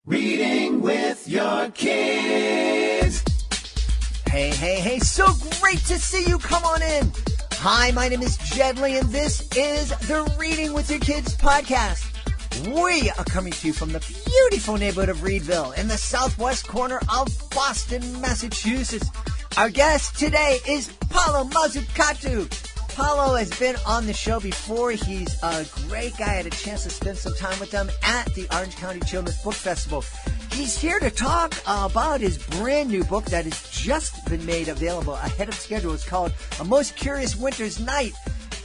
Reading with your kids. Hey, so great to see you. Come on in. Hi, my name is Jedley, and this is the Reading with Your Kids podcast. We are coming to you from the beautiful neighborhood of Reedville in the southwest corner of Boston, Massachusetts. Our guest today is Paolo Mazzucatu. Paolo has been on the show before. He's a great guy. I had a chance to spend some time with him at the Orange County Children's Book Festival. He's here to talk about his brand new book that has just been made available ahead of schedule. It's called A Most Curious Winter's Night.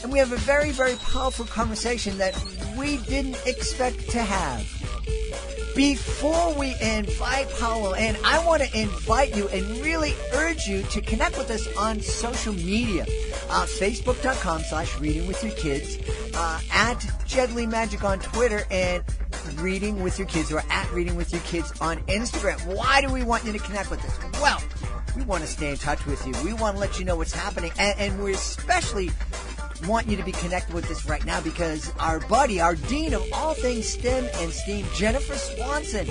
And we have a very, very powerful conversation that we didn't expect to have. Before we invite Paolo in, I want to invite you and really urge you to connect with us on social media. Facebook.com/readingwithyourkids, at Jedley Magic on Twitter, and Reading With Your Kids, or at Reading With Your Kids on Instagram. Why do we want you to connect with us? Well, we want to stay in touch with you. We want to let you know what's happening, and we especially want you to be connected with us right now because our buddy, our dean of all things STEM and STEAM, Jennifer Swanson,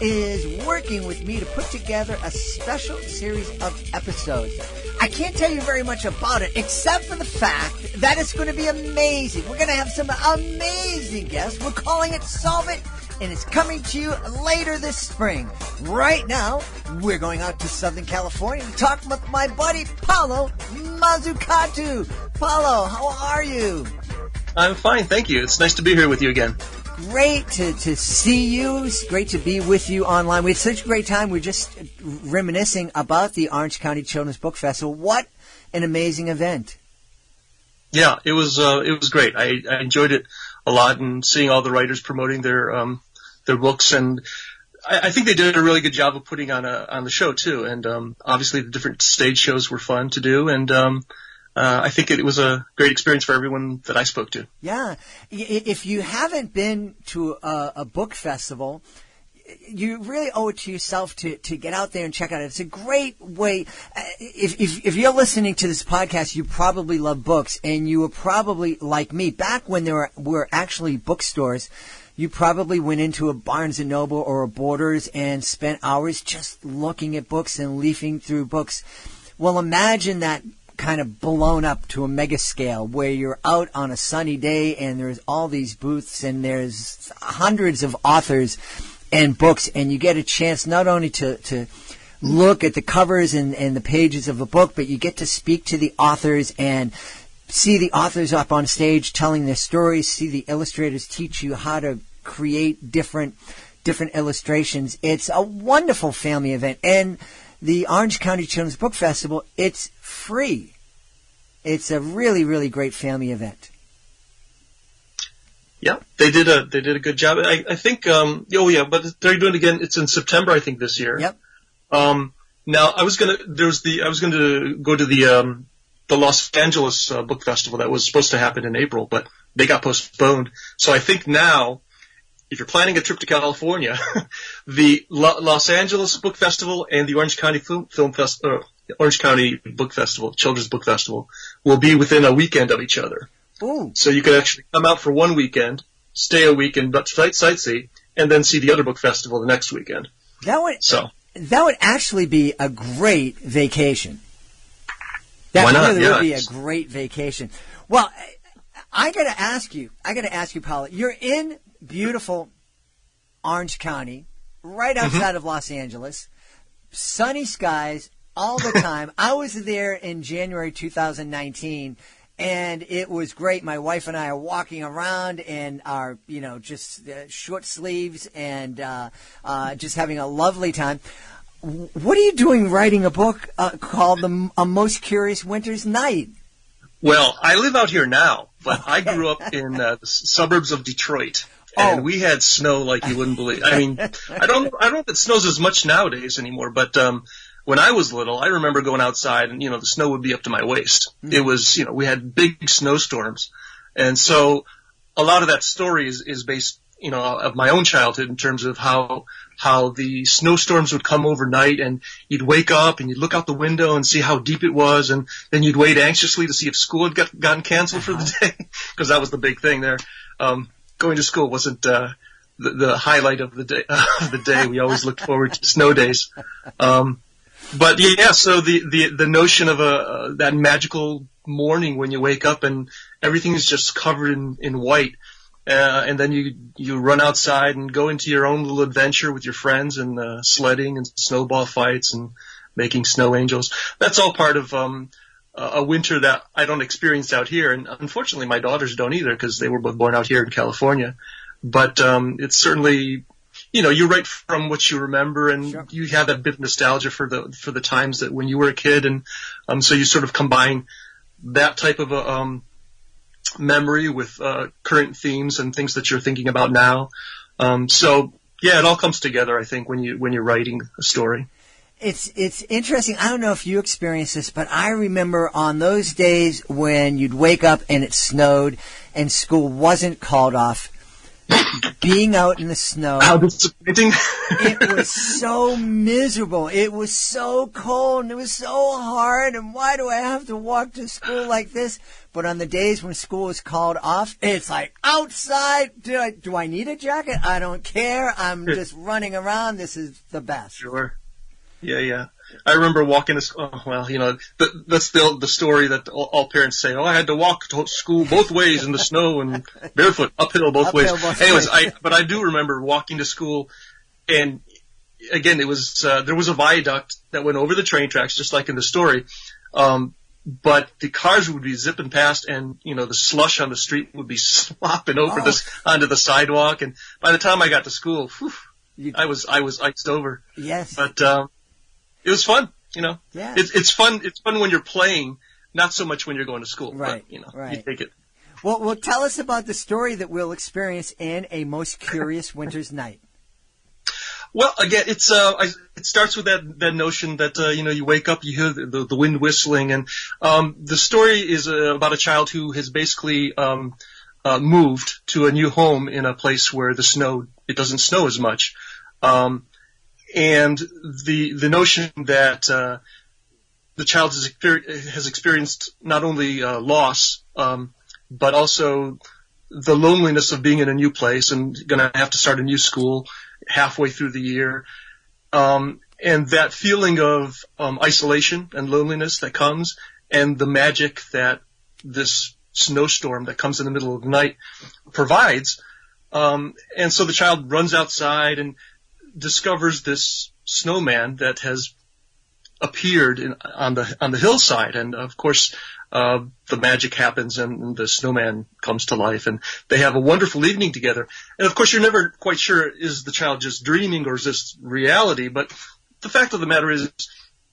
is working with me to put together a special series of episodes. I can't tell you very much about it, except for the fact that it's going to be amazing. We're going to have some amazing guests. We're calling it Solve It, and it's coming to you later this spring. Right now, we're going out to Southern California to talk with my buddy, Paolo Mazzucatu. Paolo, how are you? I'm fine, thank you. It's nice to be here with you again. Great to see you. It's great to be with you online. We had such a great time. We're just reminiscing about the Orange County Children's Book Festival. What an amazing event. Yeah, it was great. I enjoyed it a lot, and seeing all the writers promoting their books, and I think they did a really good job of putting on the show too. And obviously the different stage shows were fun to do, and I think it was a great experience for everyone that I spoke to. Yeah. If you haven't been to a book festival, you really owe it to yourself to get out there and check out. It's a great way. If you're listening to this podcast, you probably love books, and you were probably like me. Back when there were actually bookstores, you probably went into a Barnes & Noble or a Borders and spent hours just looking at books and leafing through books. Well, imagine that kind of blown up to a mega scale where you're out on a sunny day and there's all these booths and there's hundreds of authors and books, and you get a chance not only to look at the covers and the pages of a book, but you get to speak to the authors and see the authors up on stage telling their stories, see the illustrators teach you how to create different illustrations. It's a wonderful family event. And the Orange County Children's Book Festival, it's free. It's a really, really great family event. Yeah, they did a good job. I think but they're doing it again. It's in September, I think, this year. Yep. Now I was going to go to the Los Angeles Book Festival that was supposed to happen in April, but they got postponed. So I think now, if you're planning a trip to California, the Los Angeles Book Festival and the Orange County Orange County Book Festival, Children's Book Festival, will be within a weekend of each other. Ooh. So you could actually come out for one weekend, stay a week and sightsee, and then see the other book festival the next weekend. That would actually be a great vacation. Why not? Really would be a great vacation. Well, I got to ask you, Paolo. You're in beautiful Orange County, right outside of Los Angeles. Sunny skies all the time. I was there in January 2019, and it was great. My wife and I are walking around in our, just short sleeves and just having a lovely time. What are you doing writing a book called A Most Curious Winter's Night? Well, I live out here now, but I grew up in the suburbs of Detroit. And we had snow like you wouldn't believe. I mean, I don't know if it snows as much nowadays anymore, but when I was little, I remember going outside and, the snow would be up to my waist. It was, we had big snowstorms. And so a lot of that story is based, of my own childhood in terms of how the snowstorms would come overnight, and you'd wake up and you'd look out the window and see how deep it was, and then you'd wait anxiously to see if school had gotten canceled for the day, because that was the big thing there. Going to school wasn't the highlight of the day. We always looked forward to snow days. But yeah, so the notion of that magical morning when you wake up and everything is just covered in white, and then you run outside and go into your own little adventure with your friends and sledding and snowball fights and making snow angels. That's all part of a winter that I don't experience out here, and unfortunately my daughters don't either because they were both born out here in California. But it's certainly, you write from what you remember, and Sure. you have that bit of nostalgia for the times that when you were a kid, and so you sort of combine that type of a memory with current themes and things that you're thinking about now. So yeah, it all comes together, I think, when you're writing a story. It's interesting. I don't know if you experienced this, but I remember on those days when you'd wake up and it snowed and school wasn't called off, being out in the snow. How disappointing. It was so miserable. It was so cold and it was so hard. And why do I have to walk to school like this? But on the days when school was called off, it's like outside. Do I need a jacket? I don't care. I'm just running around. This is the best. Sure. Yeah. I remember walking to school. That's the story that all parents say. Oh, I had to walk to school both ways in the snow and barefoot, uphill both ways. Anyways, I do remember walking to school, and again, it was there was a viaduct that went over the train tracks, just like in the story. But the cars would be zipping past, and the slush on the street would be slopping over onto the sidewalk. And by the time I got to school, I was iced over. Yes, but it was fun. Yeah. It's fun. It's fun when you're playing, not so much when you're going to school. Right. But, right. You take it. Well, tell us about the story that we'll experience in A Most Curious Winter's Night. Well, again, it starts with that notion that you wake up, you hear the wind whistling, and the story is about a child who has basically moved to a new home in a place where it doesn't snow as much. And the notion that the child has experienced not only loss, but also the loneliness of being in a new place and going to have to start a new school halfway through the year, and that feeling of isolation and loneliness that comes, and the magic that this snowstorm that comes in the middle of the night provides. And so the child runs outside and discovers this snowman that has appeared on the hillside, and of course the magic happens and the snowman comes to life, and they have a wonderful evening together. And of course you're never quite sure, is the child just dreaming or is this reality? But the fact of the matter is,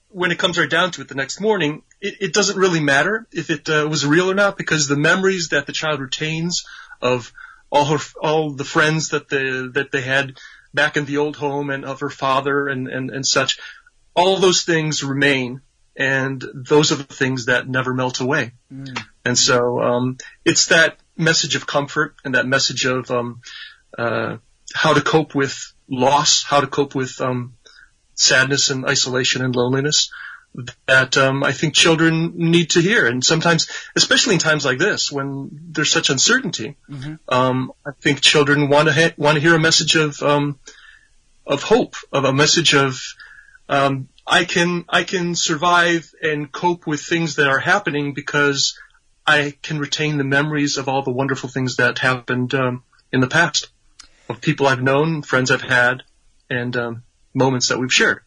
when it comes right down to it the next morning, it doesn't really matter if it was real or not, because the memories that the child retains of all the friends that they had back in the old home, and of her father and such, all those things remain, and those are the things that never melt away. Mm. And so it's that message of comfort and that message of how to cope with loss, how to cope with sadness and isolation and loneliness that I think children need to hear. And sometimes, especially in times like this when there's such uncertainty, I think children want to hear a message of hope, of a message of I can survive and cope with things that are happening because I can retain the memories of all the wonderful things that happened in the past, of people I've known, friends I've had, and moments that we've shared.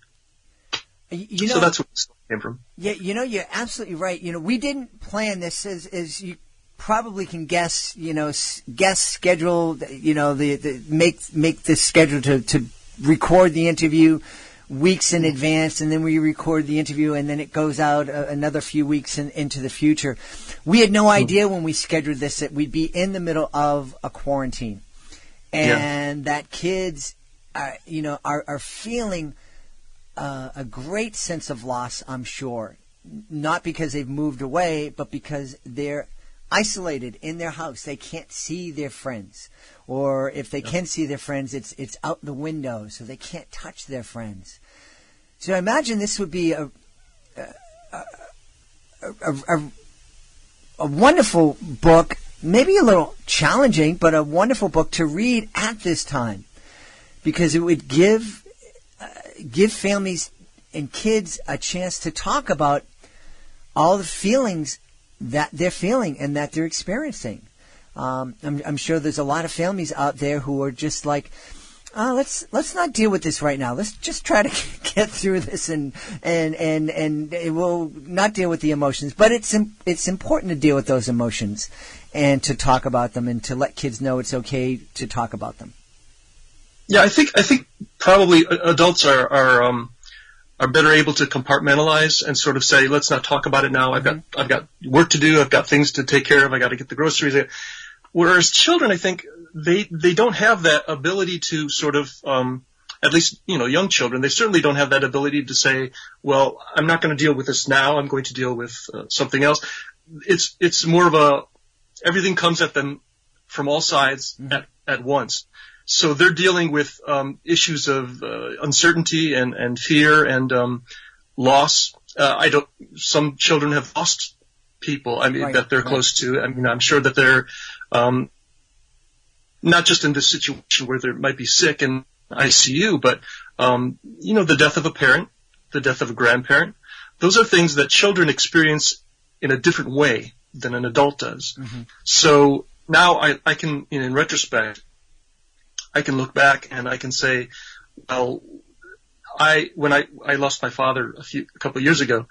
So that's where this came from. Yeah, you're absolutely right. We didn't plan this, as you probably can guess. Guest schedule. Make this schedule to record the interview weeks in advance, and then we record the interview, and then it goes out another few weeks into the future. We had no idea when we scheduled this that we'd be in the middle of a quarantine, and that kids are feeling a great sense of loss, I'm sure, not because they've moved away, but because they're isolated in their house. They can't see their friends, or if they can see their friends, it's out the window, so they can't touch their friends. So I imagine this would be a wonderful book, maybe a little challenging, but a wonderful book to read at this time. because it would give families and kids a chance to talk about all the feelings that they're feeling and that they're experiencing. I'm sure there's a lot of families out there who are just like, let's not deal with this right now. Let's just try to get through this and we'll not deal with the emotions. But it's important to deal with those emotions and to talk about them and to let kids know it's okay to talk about them. Yeah, I think probably adults are better able to compartmentalize and sort of say, let's not talk about it now. I've got work to do. I've got things to take care of. I got to get the groceries. Whereas children, I think they don't have that ability to sort of, at least, young children, they certainly don't have that ability to say, well, I'm not going to deal with this now. I'm going to deal with something else. It's more of everything comes at them from all sides at once. So they're dealing with issues of uncertainty and fear and loss. Some children have lost people. That they're close to. I'm sure that they're not just in this situation where they might be sick in ICU, but the death of a parent, the death of a grandparent. Those are things that children experience in a different way than an adult does. Mm-hmm. So now I can, in retrospect, I can look back and I can say, well, when I lost my father a couple of years ago,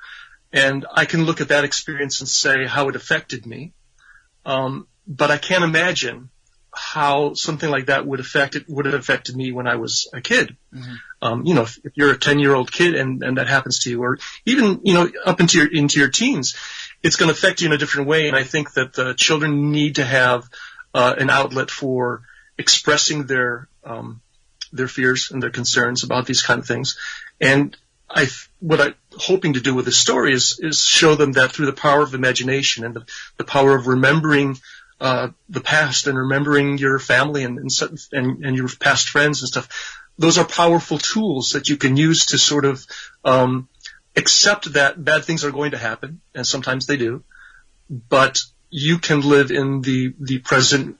and I can look at that experience and say how it affected me. But I can't imagine how something like that would have affected me when I was a kid. Mm-hmm. If you're a 10-year-old kid and that happens to you, or even, up into your teens, it's going to affect you in a different way. And I think that the children need to have an outlet for expressing their fears and their concerns about these kind of things. And what I'm hoping to do with this story is show them that through the power of imagination and the power of remembering the past and remembering your family and your past friends and stuff. Those are powerful tools that you can use to sort of accept that bad things are going to happen, and sometimes they do, but you can live in the present,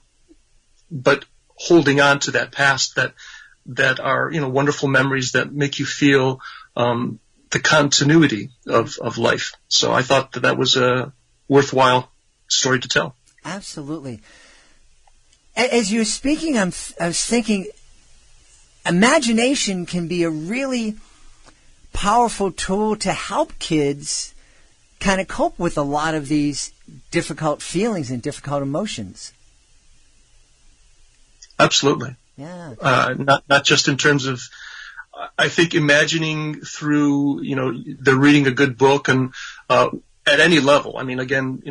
but holding on to that past that are, wonderful memories that make you feel the continuity of life. So I thought that was a worthwhile story to tell. Absolutely. As you were speaking, I was thinking imagination can be a really powerful tool to help kids kind of cope with a lot of these difficult feelings and difficult emotions. Absolutely. Yeah. Not just in terms of, I think imagining through, they're reading a good book and, at any level. Again,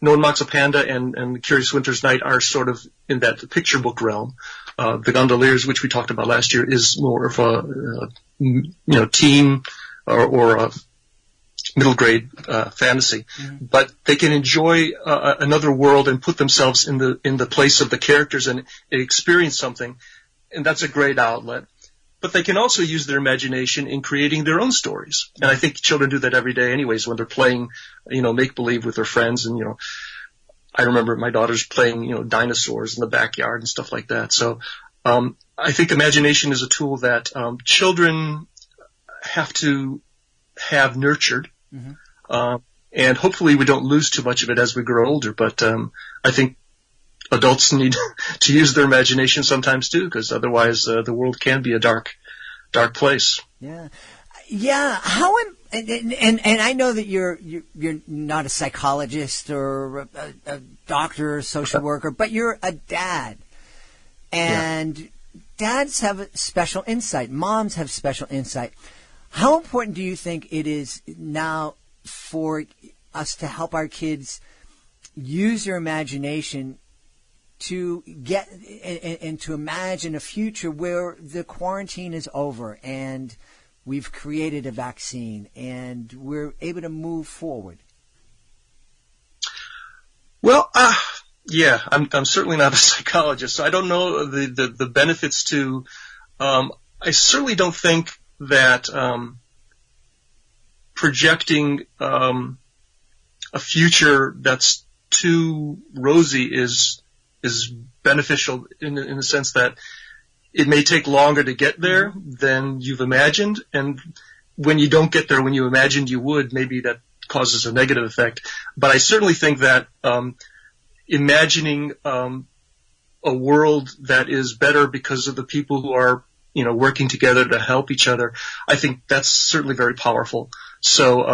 No One Mocks a Panda and Curious Winter's Night are sort of in that picture book realm. The Gondoliers, which we talked about last year, is more of a, teen or a middle grade fantasy, but they can enjoy another world and put themselves in the place of the characters and experience something, and that's a great outlet. But they can also use their imagination in creating their own stories, and I think children do that every day, anyways, when they're playing, make believe with their friends, and I remember my daughters playing, dinosaurs in the backyard and stuff like that. So I think imagination is a tool that children have to have nurtured. Mm-hmm. And hopefully we don't lose too much of it as we grow older. But I think adults need to use their imagination sometimes too, because otherwise the world can be a dark place. Yeah, yeah. And I know that you're not a psychologist or a doctor or social worker, but you're a dad, and dads have special insight. Moms have special insight. How important do you think it is now for us to help our kids use their imagination to get and to imagine a future where the quarantine is over and we've created a vaccine and we're able to move forward? Well, I'm certainly not a psychologist, so I don't know the benefits to. I certainly don't think that projecting a future that's too rosy is beneficial in the sense that it may take longer to get there than you've imagined, and when you don't get there when you imagined you would, maybe that causes a negative effect. But I certainly think that imagining a world that is better because of the people who are, working together to help each other, I think that's certainly very powerful. So,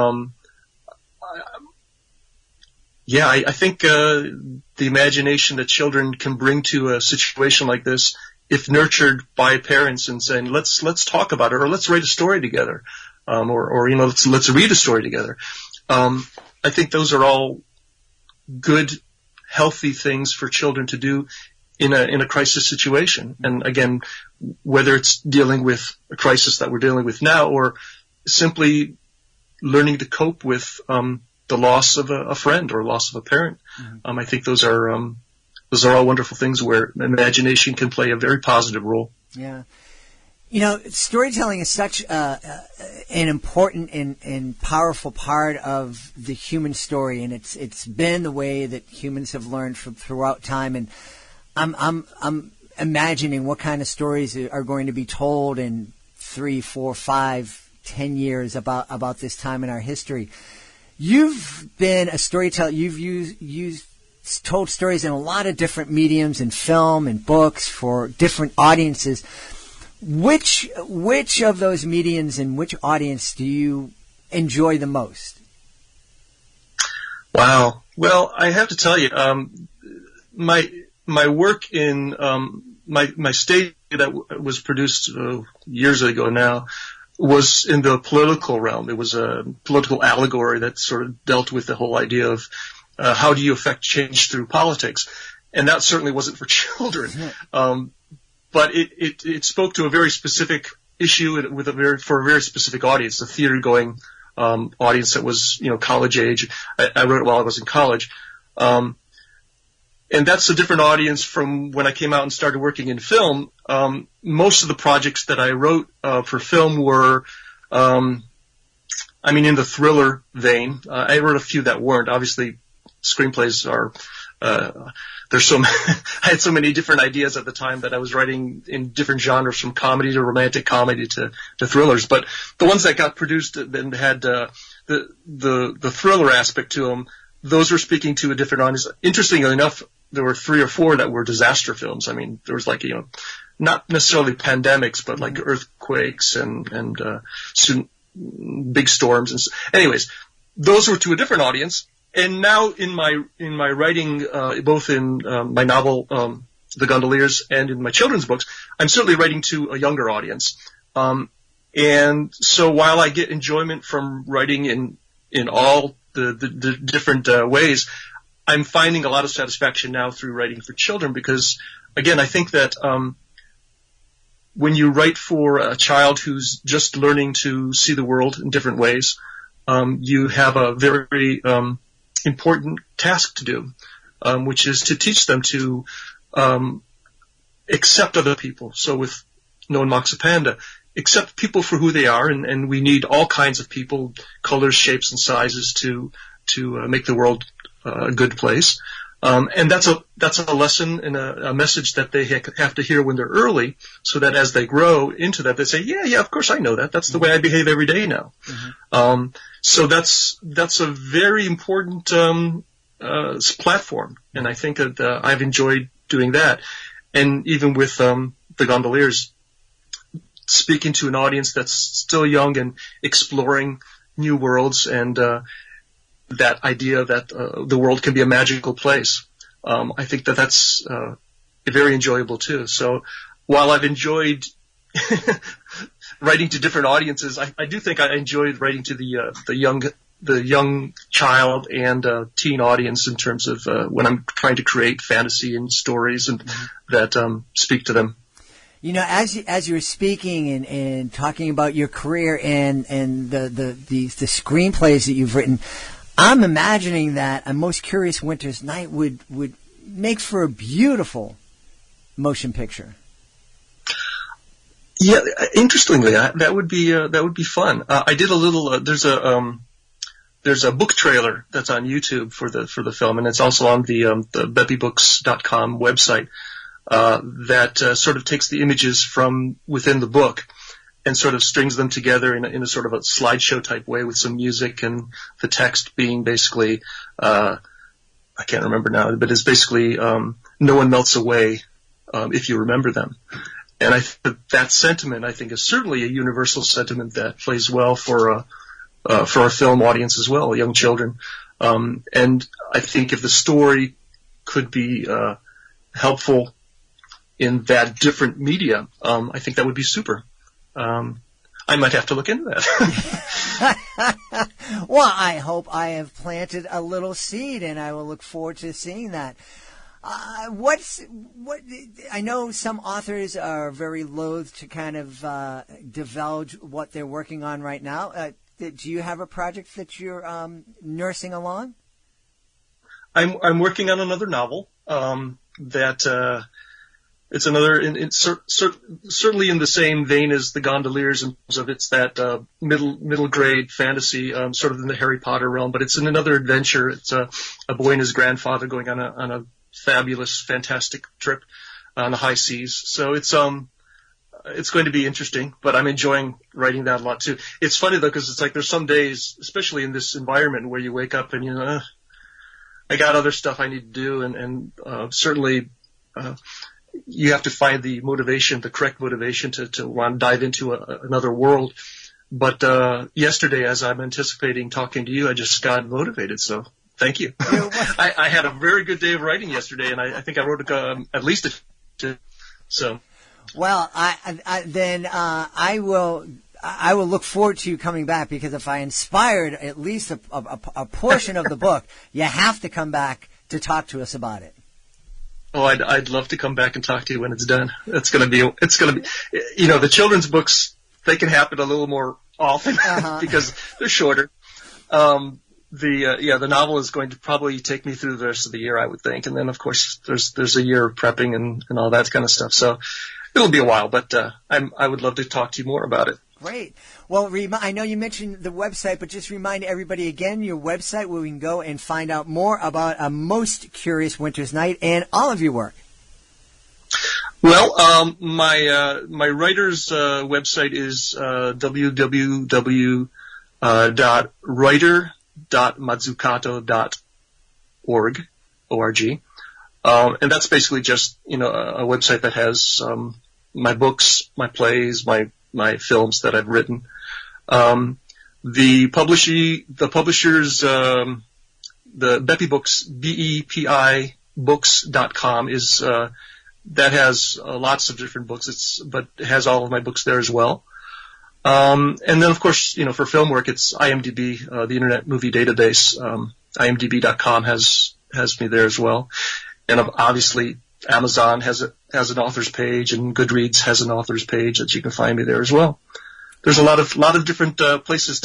I think the imagination that children can bring to a situation like this, if nurtured by parents and saying, let's talk about it, or let's write a story together, or let's read a story together. I think those are all good, healthy things for children to do in a crisis situation. And again, whether it's dealing with a crisis that we're dealing with now, or simply learning to cope with the loss of a friend or loss of a parent, I think those are all wonderful things where imagination can play a very positive role. Yeah. Storytelling is such an important and powerful part of the human story, and it's been the way that humans have learned throughout time. And I'm imagining what kind of stories are going to be told in 3, 4, 5, 10 years about this time in our history. You've been a storyteller. You've told stories in a lot of different mediums, in film and books, for different audiences. Which of those mediums and which audience do you enjoy the most? Wow. Well, I have to tell you, my work in my stage that was produced years ago now was in the political realm. It was a political allegory that sort of dealt with the whole idea of how do you affect change through politics, and that certainly wasn't for children. But it spoke to a very specific issue for a very specific audience, a theater-going audience that was college age. I wrote it while I was in college, and that's a different audience from when I came out and started working in film. Most of the projects that I wrote for film were, in the thriller vein. I wrote a few that weren't. Obviously, screenplays are. I had so many different ideas at the time that I was writing in different genres, from comedy to romantic comedy to thrillers. But the ones that got produced and had the thriller aspect to them, those were speaking to a different audience. Interestingly enough, there were 3 or 4 that were disaster films. There was not necessarily pandemics, but like earthquakes and big storms. Anyways, those were to a different audience. And now in my writing, both in my novel, The Gondoliers, and in my children's books, I'm certainly writing to a younger audience. And so while I get enjoyment from writing in all the different ways, I'm finding a lot of satisfaction now through writing for children, because, again, I think that when you write for a child who's just learning to see the world in different ways, you have a very important task to do, which is to teach them to accept other people. So with No One Mocks a Panda, accept people for who they are, and we need all kinds of people, colors, shapes, and sizes to make the world a good place. And that's a lesson and a message that they have to hear when they're early, so that as they grow into that, they say, yeah, of course I know that. That's the way I behave every day now. So that's a very important platform, and I think that I've enjoyed doing that. And even with The Gondoliers, speaking to an audience that's still young and exploring new worlds, and that idea that the world can be a magical place. I think that's very enjoyable too. So while I've enjoyed writing to different audiences, I do think I enjoyed writing to the young child and teen audience in terms of when I'm trying to create fantasy and stories and that speak to them. As you were speaking and talking about your career and the screenplays that you've written, I'm imagining that A Most Curious Winter's Night would make for a beautiful motion picture. Yeah, interestingly, that would be fun. I did a little. There's a book trailer that's on YouTube for the film, and it's also on the BeppyBooks.com website. that sort of takes the images from within the book and sort of strings them together in a sort of a slideshow type way with some music, and the text being basically, I can't remember now, but it's basically, no one melts away, if you remember them. And that sentiment, I think, is certainly a universal sentiment that plays well for a film audience as well, young children. And I think if the story could be, helpful in that different media, I think that would be super. I might have to look into that. Well, I hope I have planted a little seed, and I will look forward to seeing that. I know some authors are very loath to kind of divulge what they're working on right now. Do you have a project that you're nursing along? I'm working on another novel that it's another certainly in the same vein as the Gondoliers in terms of it's that middle grade fantasy, sort of in the Harry Potter realm, but it's in another adventure. It's a boy and his grandfather going on a fabulous, fantastic trip on the high seas. So it's going to be interesting, but I'm enjoying writing that a lot too. It's funny though, because it's like there's some days, especially in this environment, where you wake up and I got other stuff I need to do, and certainly you have to find the motivation, the correct motivation to want to dive into another world. But yesterday, as I'm anticipating talking to you, I just got motivated. So thank you. I had a very good day of writing yesterday, and I think I wrote at least a. So. Well, I will look forward to you coming back, because if I inspired at least a portion of the book, you have to come back to talk to us about it. Oh, I'd love to come back and talk to you when it's done. It's going to be, the children's books, they can happen a little more often because they're shorter. The novel is going to probably take me through the rest of the year, I would think. And then of course there's a year of prepping and all that kind of stuff. So it'll be a while, but, I would love to talk to you more about it. Great. Well, I know you mentioned the website, but just remind everybody again your website where we can go and find out more about A Most Curious Winter's Night and all of your work. Well, my writer's website is www.writer.mazzucatu.org, O-R-G. And that's basically just, a website that has my books, my plays, my films that I've written. The publishers, the Bepi Books, BEPI Books.com is, that has lots of different books. But it has all of my books there as well. And then of course, for film work, it's IMDb, the Internet Movie Database. IMDb.com has me there as well. And obviously Amazon has an author's page, and Goodreads has an author's page that you can find me there as well. There's a lot of different places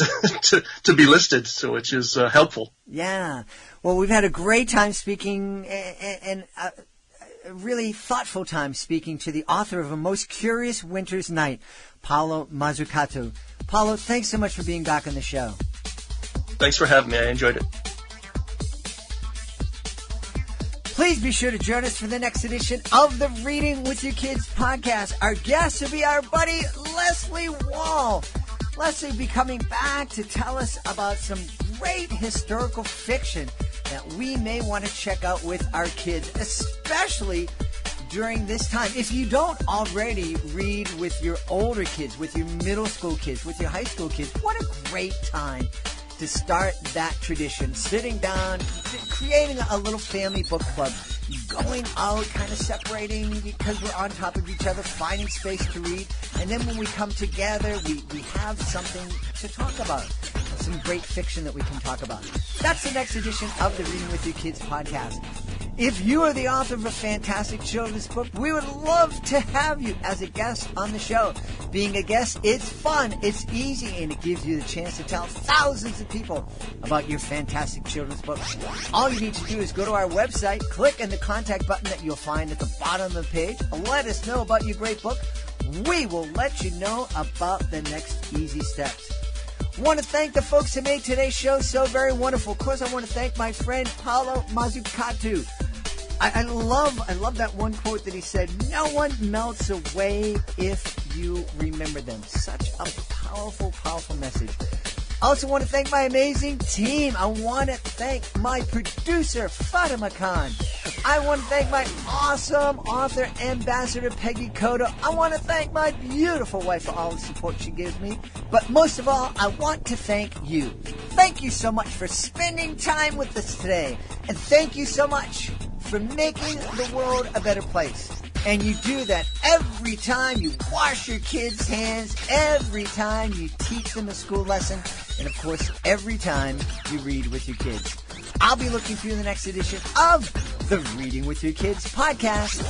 to be listed, so which is helpful. Yeah. Well, we've had a great time speaking, and a really thoughtful time speaking to the author of A Most Curious Winter's Night, Paolo Mazzucatu. Paolo, thanks so much for being back on the show. Thanks for having me. I enjoyed it. Please be sure to join us for the next edition of the Reading with Your Kids podcast. Our guest will be our buddy Leslie Wall. Leslie will be coming back to tell us about some great historical fiction that we may want to check out with our kids, especially during this time. If you don't already read with your older kids, with your middle school kids, with your high school kids, what a great time to start that tradition, sitting down, creating a little family book club, going out, kind of separating because we're on top of each other, finding space to read, and then when we come together, we have something to talk about, some great fiction that we can talk about. That's the next edition of the Reading with Your Kids podcast. If you are the author of a fantastic children's book, we would love to have you as a guest on the show. Being a guest, it's fun, it's easy, and it gives you the chance to tell thousands of people about your fantastic children's book. All you need to do is go to our website, click on the contact button that you'll find at the bottom of the page, let us know about your great book. We will let you know about the next easy steps. Want to thank the folks who made today's show so very wonderful. Of course, I want to thank my friend Paolo Mazzucatu. I love that one quote that he said, "No one melts away if you remember them." Such a powerful, powerful message. I also want to thank my amazing team. I want to thank my producer, Fatima Khan. I want to thank my awesome author, Ambassador Peggy Cotto. I want to thank my beautiful wife for all the support she gives me. But most of all, I want to thank you. Thank you so much for spending time with us today. And thank you so much for making the world a better place. And you do that every time you wash your kids' hands, every time you teach them a school lesson, and of course, every time you read with your kids. I'll be looking for you in the next edition of the Reading with Your Kids podcast.